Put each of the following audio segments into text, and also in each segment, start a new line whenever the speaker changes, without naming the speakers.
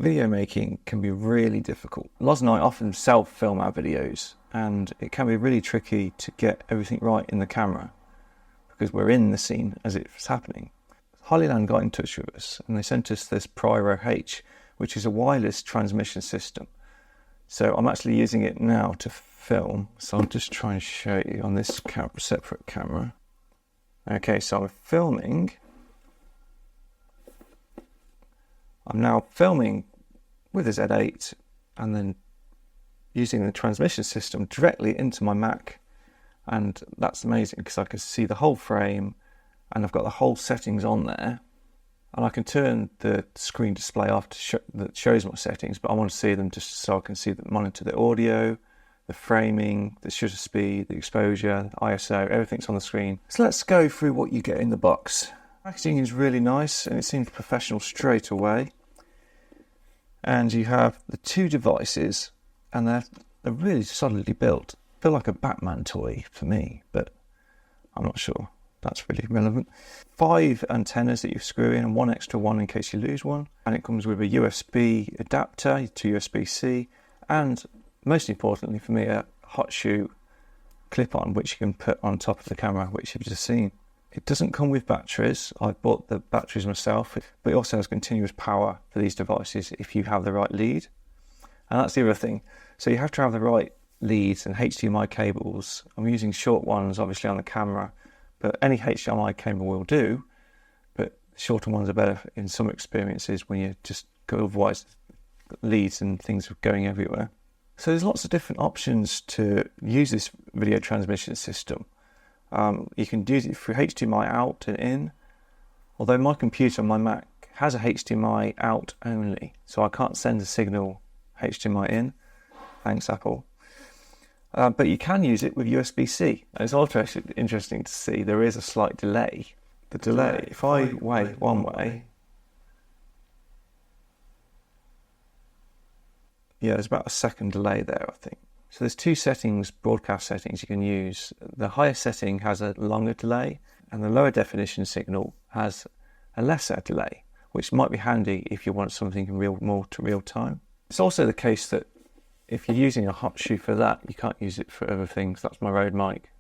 Video making can be really difficult. Loz and I often self-film our videos, and it can be really tricky to get everything right in the camera because we're in the scene as it's happening. Hollyland got in touch with us and they sent us this Pyro H, which is a wireless transmission system. So I'm actually using it now to film. So I'll just try and show you on this separate camera. Okay, so I'm filming. I'm now filming with a Z8 and then using the transmission system directly into my Mac. And that's amazing because I can see the whole frame and I've got the whole settings on there. And I can turn the screen display off that shows my settings, but I want to see them just so I can see monitor the audio, the framing, the shutter speed, the exposure, the ISO, everything's on the screen. So let's go through what you get in the box. Packaging is really nice and it seems professional straight away. And you have the two devices and they're really solidly built. Feel like a Batman toy for me, but I'm not sure that's really relevant. 5 antennas that you screw in and one extra one in case you lose one. And it comes with a USB adapter to USB-C and most importantly for me, a hot shoe clip-on which you can put on top of the camera, which you've just seen. It doesn't come with batteries. I bought the batteries myself, but it also has continuous power for these devices if you have the right lead. And that's the other thing. So you have to have the right leads and HDMI cables. I'm using short ones obviously on the camera, but any HDMI cable will do, but shorter ones are better in some experiences when you just go, otherwise leads and things are going everywhere. So there's lots of different options to use this video transmission system. You can use it through HDMI out and in, although my computer on my Mac has a HDMI out only, so I can't send a signal HDMI in. Thanks, Apple. But you can use it with USB-C. It's also interesting to see there is a slight delay. The delay, if I wait one way, yeah, there's about a second delay there, I think. So there's two settings, broadcast settings you can use. The higher setting has a longer delay and the lower definition signal has a lesser delay, which might be handy if you want something in more to real time. It's also the case that if you're using a hot shoe for that, you can't use it for other things. That's my Rode mic.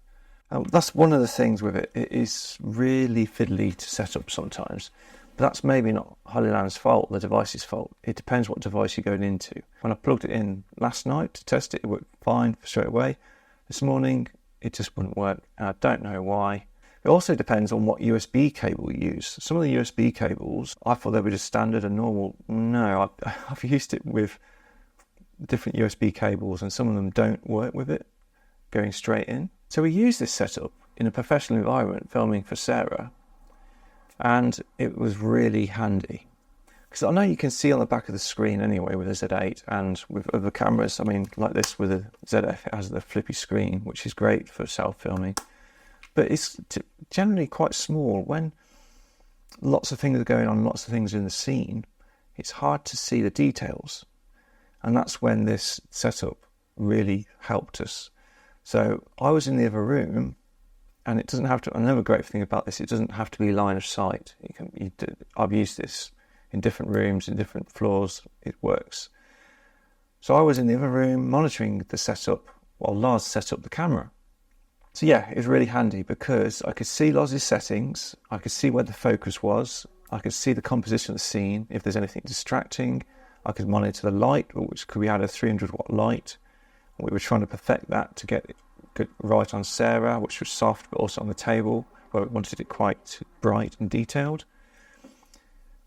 That's one of the things with it. It is really fiddly to set up sometimes. But that's maybe not Hollyland's fault, the device's fault. It depends what device you're going into. When I plugged it in last night to test it, it worked fine straight away. This morning, it just wouldn't work. And I don't know why. It also depends on what USB cable you use. Some of the USB cables, I thought they were just standard and normal. No, I've used it with different USB cables and some of them don't work with it going straight in. So we use this setup in a professional environment filming for Sarah. And it was really handy because I know you can see on the back of the screen anyway with a Z8 and with other cameras. I mean, like this with a ZF, it has the flippy screen, which is great for self-filming, but it's generally quite small. When lots of things are going on, lots of things are in the scene, it's hard to see the details, and that's when this setup really helped us. So I was in the other room. And it doesn't have to, another great thing about this, it doesn't have to be line of sight. I've used this in different rooms, in different floors, it works. So I was in the other room monitoring the setup while Lars set up the camera. So yeah, it was really handy because I could see Loz's settings, I could see where the focus was, I could see the composition of the scene, if there's anything distracting, I could monitor the light, which we had a 300-watt light. We were trying to perfect that to get it good right on Sarah, which was soft, but also on the table where we wanted it quite bright and detailed.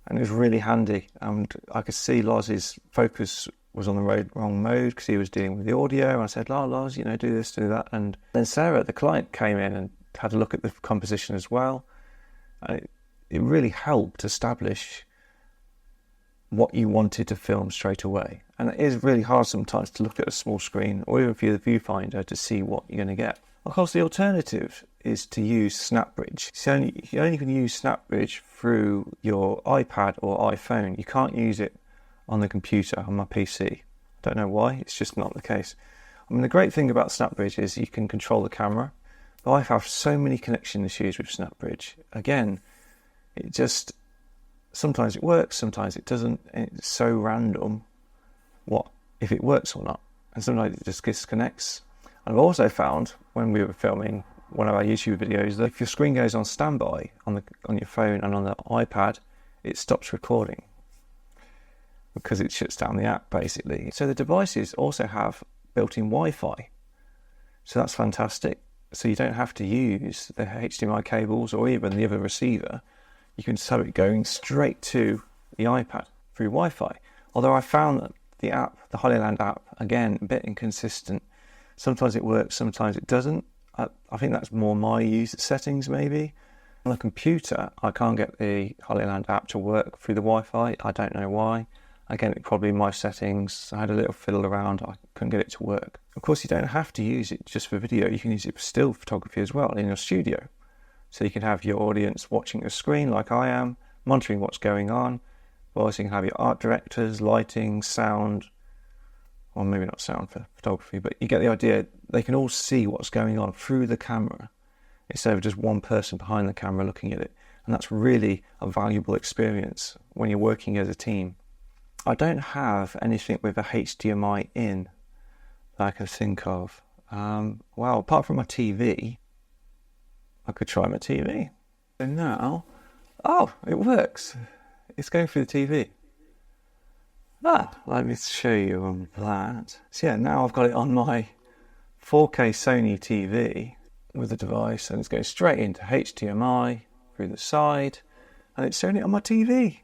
And it was really handy. And I could see Loz's focus was on the wrong mode because he was dealing with the audio. And I said, "Oh, Loz, do this, do that." And then Sarah, the client, came in and had a look at the composition as well. And it really helped establish what you wanted to film straight away. And it is really hard sometimes to look at a small screen or even through the viewfinder to see what you're going to get. Of course, the alternative is to use SnapBridge. So you only can use SnapBridge through your iPad or iPhone. You can't use it on the computer, on my PC. I don't know why, it's just not the case. I mean, the great thing about SnapBridge is you can control the camera, but I have so many connection issues with SnapBridge. Again, it just sometimes it works, sometimes it doesn't. And it's so random if it works or not. And sometimes it just disconnects. And I've also found when we were filming one of our YouTube videos that if your screen goes on standby on your phone and on the iPad, it stops recording because it shuts down the app basically. So the devices also have built-in Wi-Fi. So that's fantastic. So you don't have to use the HDMI cables or even the other receiver. You can just have it going straight to the iPad through Wi-Fi. Although I found that the app, the Hollyland app, again, a bit inconsistent. Sometimes it works, sometimes it doesn't. I think that's more my user settings maybe. On a computer, I can't get the Hollyland app to work through the Wi-Fi. I don't know why. Again, it probably my settings. I had a little fiddle around. I couldn't get it to work. Of course, you don't have to use it just for video. You can use it for still photography as well in your studio. So you can have your audience watching a screen like I am, monitoring what's going on. Also, you can have your art directors, lighting, sound, or maybe not sound for photography, but you get the idea. They can all see what's going on through the camera instead of just one person behind the camera looking at it. And that's really a valuable experience when you're working as a team. I don't have anything with a HDMI in that I can think of. Well, apart from my TV, I could try my TV. And now, oh, it works. It's going through the TV. Let me show you on that. So yeah, now I've got it on my 4K Sony TV with the device, and it's going straight into HDMI through the side, and it's showing it on my TV.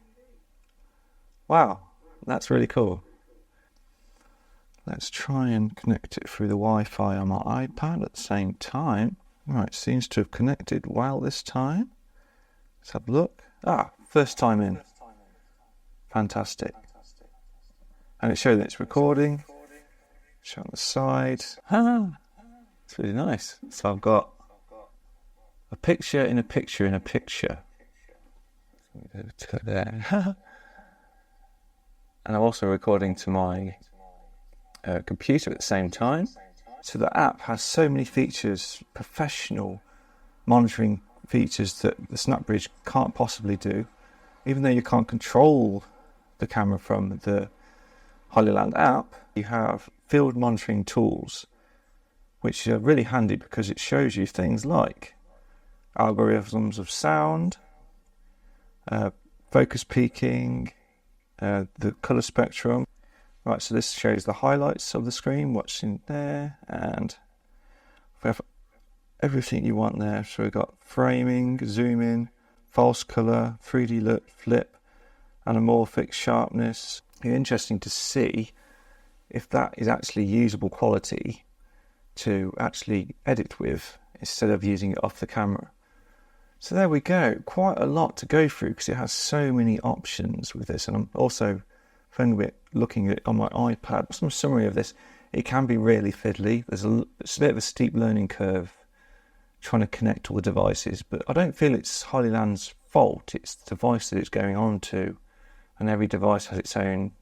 Wow, that's really cool. Let's try and connect it through the Wi-Fi on my iPad at the same time. Right, seems to have connected well this time. Let's have a look. First time in. Fantastic. And it showed that it's recording. Show on the side. It's really nice. So I've got a picture in a picture in a picture. There. And I'm also recording to my computer at the same time. So the app has so many features, professional monitoring features that the SnapBridge can't possibly do. Even though you can't control the camera from the Hollyland app, you have field monitoring tools, which are really handy because it shows you things like algorithms of sound, focus peaking, the color spectrum. Right, so this shows the highlights of the screen, what's in there, and we have everything you want there. So we've got framing, zoom in, false color, 3D flip, anamorphic, sharpness. It's interesting to see if that is actually usable quality to actually edit with instead of using it off the camera. So there we go, quite a lot to go through because it has so many options with this, and I'm also looking at it on my iPad. Some summary of this, it can be really fiddly. It's a bit of a steep learning curve trying to connect all the devices, but I don't feel it's Hollyland's fault. It's the device that it's going on to, and every device has its own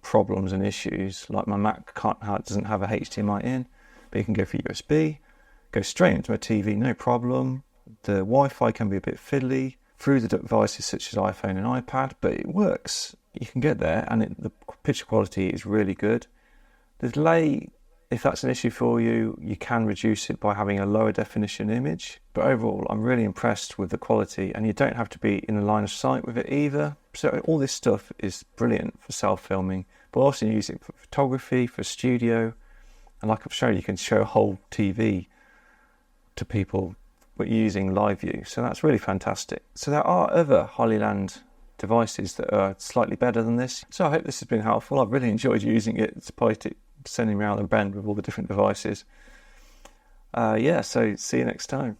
problems and issues. Like my Mac doesn't have a HDMI in, but you can go for USB, go straight into a TV, no problem. The Wi-Fi can be a bit fiddly through the devices such as iPhone and iPad, but it works. You can get there, and the picture quality is really good. The delay, if that's an issue for you, you can reduce it by having a lower definition image. But overall, I'm really impressed with the quality, and you don't have to be in the line of sight with it either. So all this stuff is brilliant for self-filming, but also use it for photography, for studio. And like I've shown, you can show a whole TV to people but using live view. So that's really fantastic. So there are other Hollyland devices that are slightly better than this. So I hope this has been helpful. I've really enjoyed using it, despite it sending me around the bend with all the different devices. So see you next time.